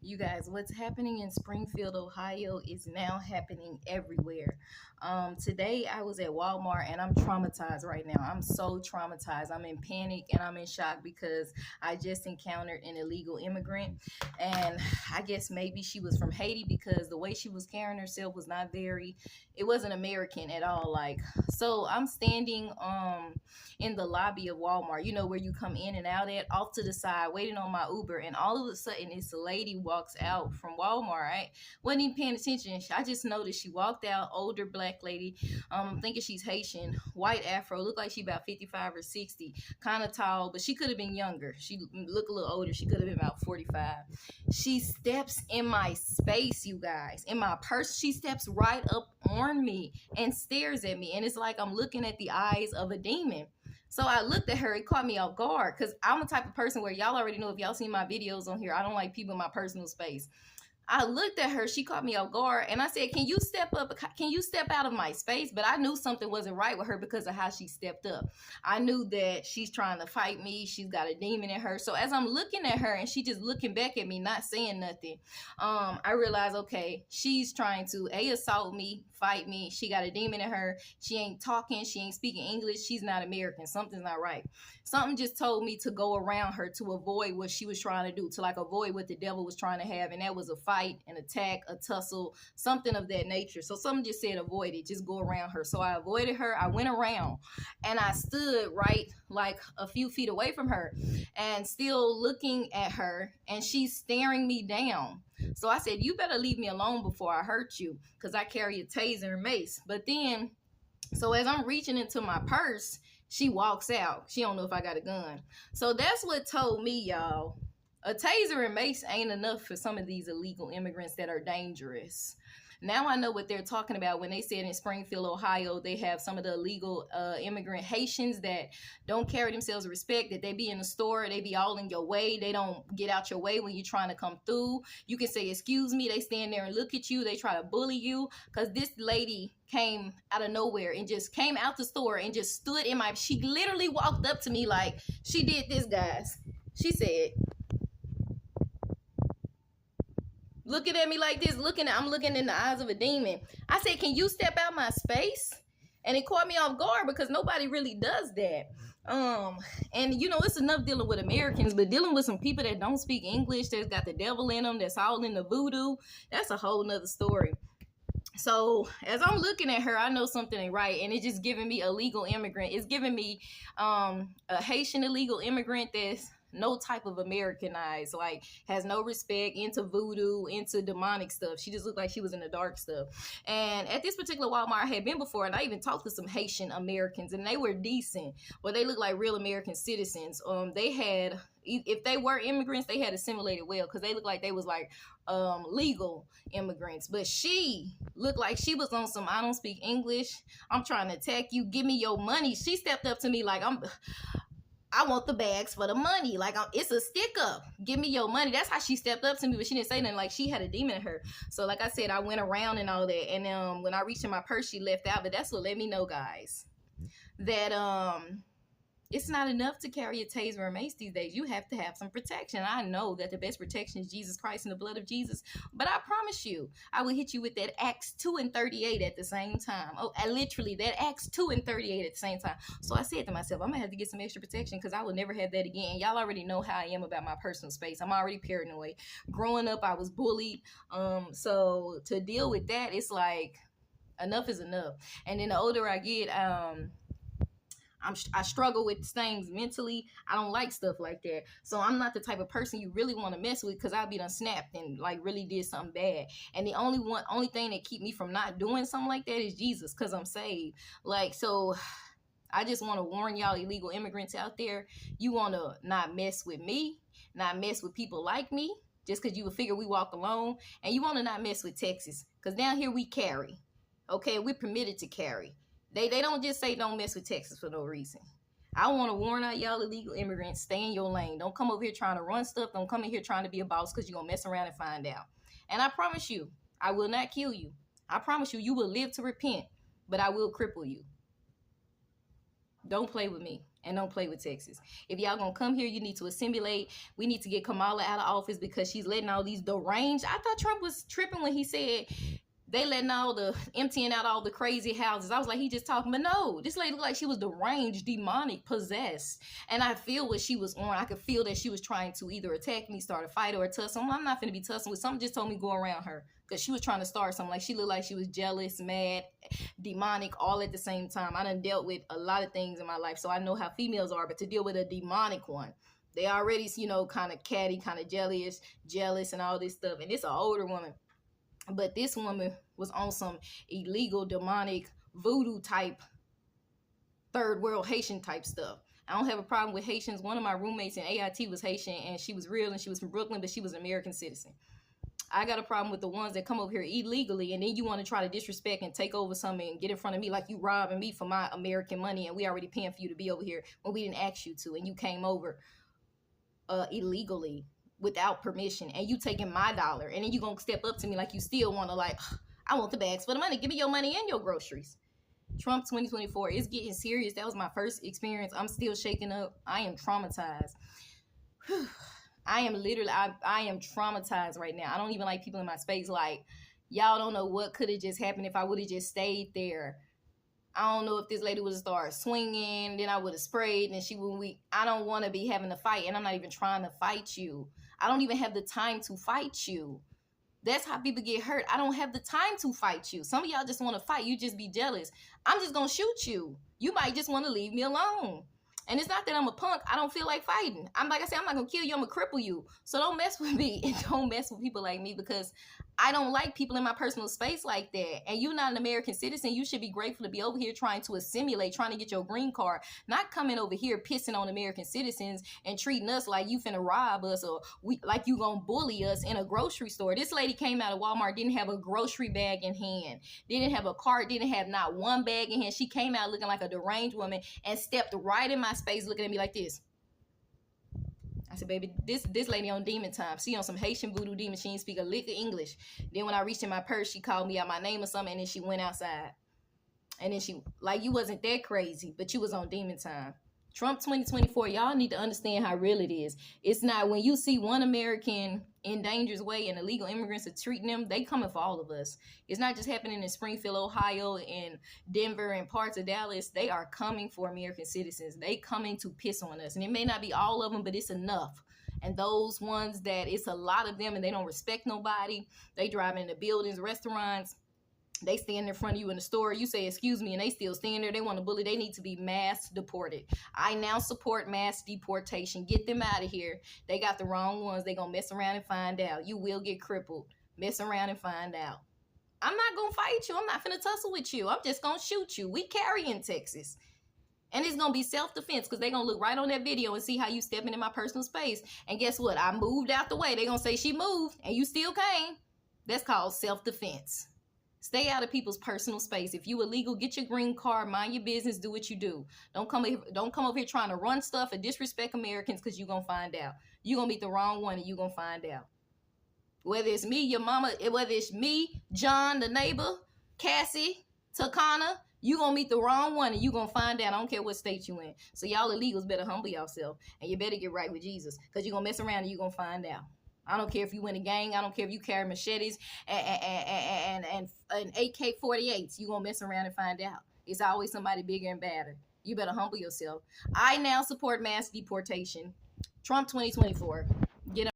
You guys, what's happening in Springfield, Ohio is now happening everywhere. Today I was at Walmart and I'm traumatized right now. I'm so traumatized. I'm in panic and I'm in shock because I just encountered an illegal immigrant. And I guess maybe she was from Haiti because the way she was carrying herself was not it wasn't American at all. So I'm standing in the lobby of Walmart, where you come in and out at, off to the side, waiting on my Uber. And all of a sudden, this lady walks out from Walmart. I wasn't even paying attention. I just noticed she walked out, older black lady. I'm thinking she's Haitian, white afro, looked like she about 55 or 60, kind of tall, but she could have been younger. She looked a little older. She could have been about 45. She steps in my space, you guys, in my purse. She steps right up on me and stares at me. And it's like I'm looking at the eyes of a demon. So I looked at her. It caught me off guard because I'm the type of person where y'all already know, if y'all seen my videos on here, I don't like people in my personal space. I looked at her. She caught me off guard. And I said, can you step up? Can you step out of my space? But I knew something wasn't right with her because of how she stepped up. I knew that she's trying to fight me. She's got a demon in her. So as I'm looking at her and she just looking back at me, not saying nothing, I realized, okay, she's trying to assault me, fight me. She got a demon in her. She ain't talking. She ain't speaking English. She's not American. Something's not right. Something just told me to go around her to avoid what she was trying to do, to avoid what the devil was trying to have. And that was a fight, an attack, a tussle, something of that nature. So something just said avoid it, just go around her. So I avoided her. I went around and I stood right a few feet away from her and still looking at her, and she's staring me down. So I said, you better leave me alone before I hurt you, because I carry a taser and mace. But then, so as I'm reaching into my purse, she walks out. She don't know if I got a gun. So that's what told me, y'all, a taser and mace ain't enough for some of these illegal immigrants that are dangerous. Now I know what they're talking about when they said in Springfield, Ohio, they have some of the illegal immigrant Haitians that don't carry themselves with respect, that they be in the store, they be all in your way. They don't get out your way when you're trying to come through. You can say, excuse me. They stand there and look at you. They try to bully you, because this lady came out of nowhere and just came out the store and just stood in she literally walked up to me like she did this, guys. She said, looking at me like this, I'm looking in the eyes of a demon. I said, can you step out my space? And it caught me off guard because nobody really does that. And it's enough dealing with Americans, but dealing with some people that don't speak English, that's got the devil in them, that's all in the voodoo, that's a whole nother story. So as I'm looking at her, I know something ain't right, and it's just giving me a legal immigrant. It's giving me a Haitian illegal immigrant that's no type of Americanized, has no respect, into voodoo, into demonic stuff. She just looked like she was in the dark stuff. And at this particular Walmart I had been before, and I even talked to some Haitian Americans, and they were decent, but they looked like real American citizens. They had, if they were immigrants, they had assimilated well, because they looked like they was legal immigrants. But she looked like she was on some, I don't speak English, I'm trying to attack you, give me your money. She stepped up to me like I want the bags for the money. It's a stick up. Give me your money. That's how she stepped up to me, but she didn't say nothing. She had a demon in her. So like I said, I went around and all that. And when I reached in my purse, she left out. But that's what let me know, guys, that it's not enough to carry a taser or mace these days. You have to have some protection. I know that the best protection is Jesus Christ and the blood of Jesus, but I promise you, I will hit you with that Acts 2 and 38 at the same time. Literally, that Acts 2 and 38 at the same time. So I said to myself, I'm going to have to get some extra protection, because I will never have that again. Y'all already know how I am about my personal space. I'm already paranoid. Growing up, I was bullied. So to deal with that, it's like, enough is enough. And then the older I get, I struggle with things mentally. I don't like stuff like that. So I'm not the type of person you really want to mess with, because I'll be done snapped and really did something bad. And the only thing that keep me from not doing something like that is Jesus, because I'm saved. So I just want to warn y'all illegal immigrants out there, you want to not mess with me, not mess with people like me, just because you would figure we walk alone. And you want to not mess with Texas, because down here we carry. Okay, we're permitted to carry. They don't just say don't mess with Texas for no reason. I want to warn out y'all illegal immigrants, stay in your lane. Don't come over here trying to run stuff. Don't come in here trying to be a boss, because you're going to mess around and find out. And I promise you, I will not kill you. I promise you, you will live to repent, but I will cripple you. Don't play with me. And don't play with Texas. If y'all gonna come here, you need to assimilate. We need to get Kamala out of office because she's letting all these deranged. I thought Trump was tripping when he said they letting all the emptying out all the crazy houses. I was like, he just talking, but no, this lady looked like she was deranged, demonic, possessed. And I feel what she was on. I could feel that she was trying to either attack me, start a fight, or tussle. I'm not finna be tussling with. Something just told me go around her because she was trying to start something. Like she looked like she was jealous, mad, demonic, all at the same time. I done dealt with a lot of things in my life, so I know how females are. But to deal with a demonic one, they already, kind of catty, kind of jealous, and all this stuff. And it's an older woman. But this woman was on some illegal, demonic, voodoo type, third world Haitian type stuff. I don't have a problem with Haitians. One of my roommates in AIT was Haitian, and she was real, and she was from Brooklyn, but she was an American citizen. I got a problem with the ones that come over here illegally, and then you want to try to disrespect and take over something and get in front of me like you robbing me for my American money, and we already paying for you to be over here when we didn't ask you to, and you came over illegally without permission, and you taking my dollar, and then you gonna step up to me like you still want to, like, I want the bags for the money. Give me your money and your groceries. Trump 2024 is getting serious. That was my first experience. I'm still shaking up. I am traumatized. I am traumatized right now. I don't even like people in my space. Like, y'all don't know what could have just happened if I would have just stayed there. I don't know if this lady would have started swinging, then I would have sprayed, and she would weak. I don't want to be having a fight, and I'm not even trying to fight you. I don't even have the time to fight you. That's how people get hurt. I don't have the time to fight you. Some of y'all just want to fight. You just be jealous. I'm just going to shoot you. You might just want to leave me alone. And it's not that I'm a punk. I don't feel like fighting. I'm like I said, I'm not going to kill you. I'm going to cripple you. So don't mess with me and don't mess with people like me because I don't like people in my personal space like that. And you're not an American citizen. You should be grateful to be over here trying to assimilate, trying to get your green card, not coming over here pissing on American citizens and treating us like you finna rob us or like you gonna bully us in a grocery store. This lady came out of Walmart, didn't have a grocery bag in hand, didn't have a cart, didn't have not one bag in hand. She came out looking like a deranged woman and stepped right in my space looking at me like this. I said, baby, this lady on demon time. She on some Haitian voodoo demon. She didn't speak a lick of English. Then when I reached in my purse, she called me out my name or something, and then she went outside. And then she, like, you wasn't that crazy, but you was on demon time. Trump 2024, y'all need to understand how real it is. It's not when you see one American in danger's way and illegal immigrants are treating them, they coming for all of us. It's not just happening in Springfield, Ohio, and Denver and parts of Dallas. They are coming for American citizens. They coming to piss on us. And it may not be all of them, but it's enough. And those ones that it's a lot of them and they don't respect nobody. They drive into buildings, restaurants. They stand in front of you in the store. You say, excuse me, and they still stand there. They want to bully. They need to be mass deported. I now support mass deportation. Get them out of here. They got the wrong ones. They going to mess around and find out. You will get crippled. Mess around and find out. I'm not going to fight you. I'm not finna tussle with you. I'm just going to shoot you. We carry in Texas. And it's going to be self-defense because they're going to look right on that video and see how you stepping in my personal space. And guess what? I moved out the way. They're going to say she moved and you still came. That's called self-defense. Stay out of people's personal space. If you illegal, get your green card, mind your business, do what you do. Don't come over here trying to run stuff or disrespect Americans because you're going to find out. You're going to meet the wrong one and you're going to find out. Whether it's me, your mama, whether it's me, John, the neighbor, Cassie, Takana, you're going to meet the wrong one and you're going to find out. I don't care what state you in. So y'all illegals better humble yourself and you better get right with Jesus because you're going to mess around and you're going to find out. I don't care if you in a gang. I don't care if you carry machetes and AK-48s. You're going to mess around and find out. It's always somebody bigger and badder. You better humble yourself. I now support mass deportation. Trump 2024.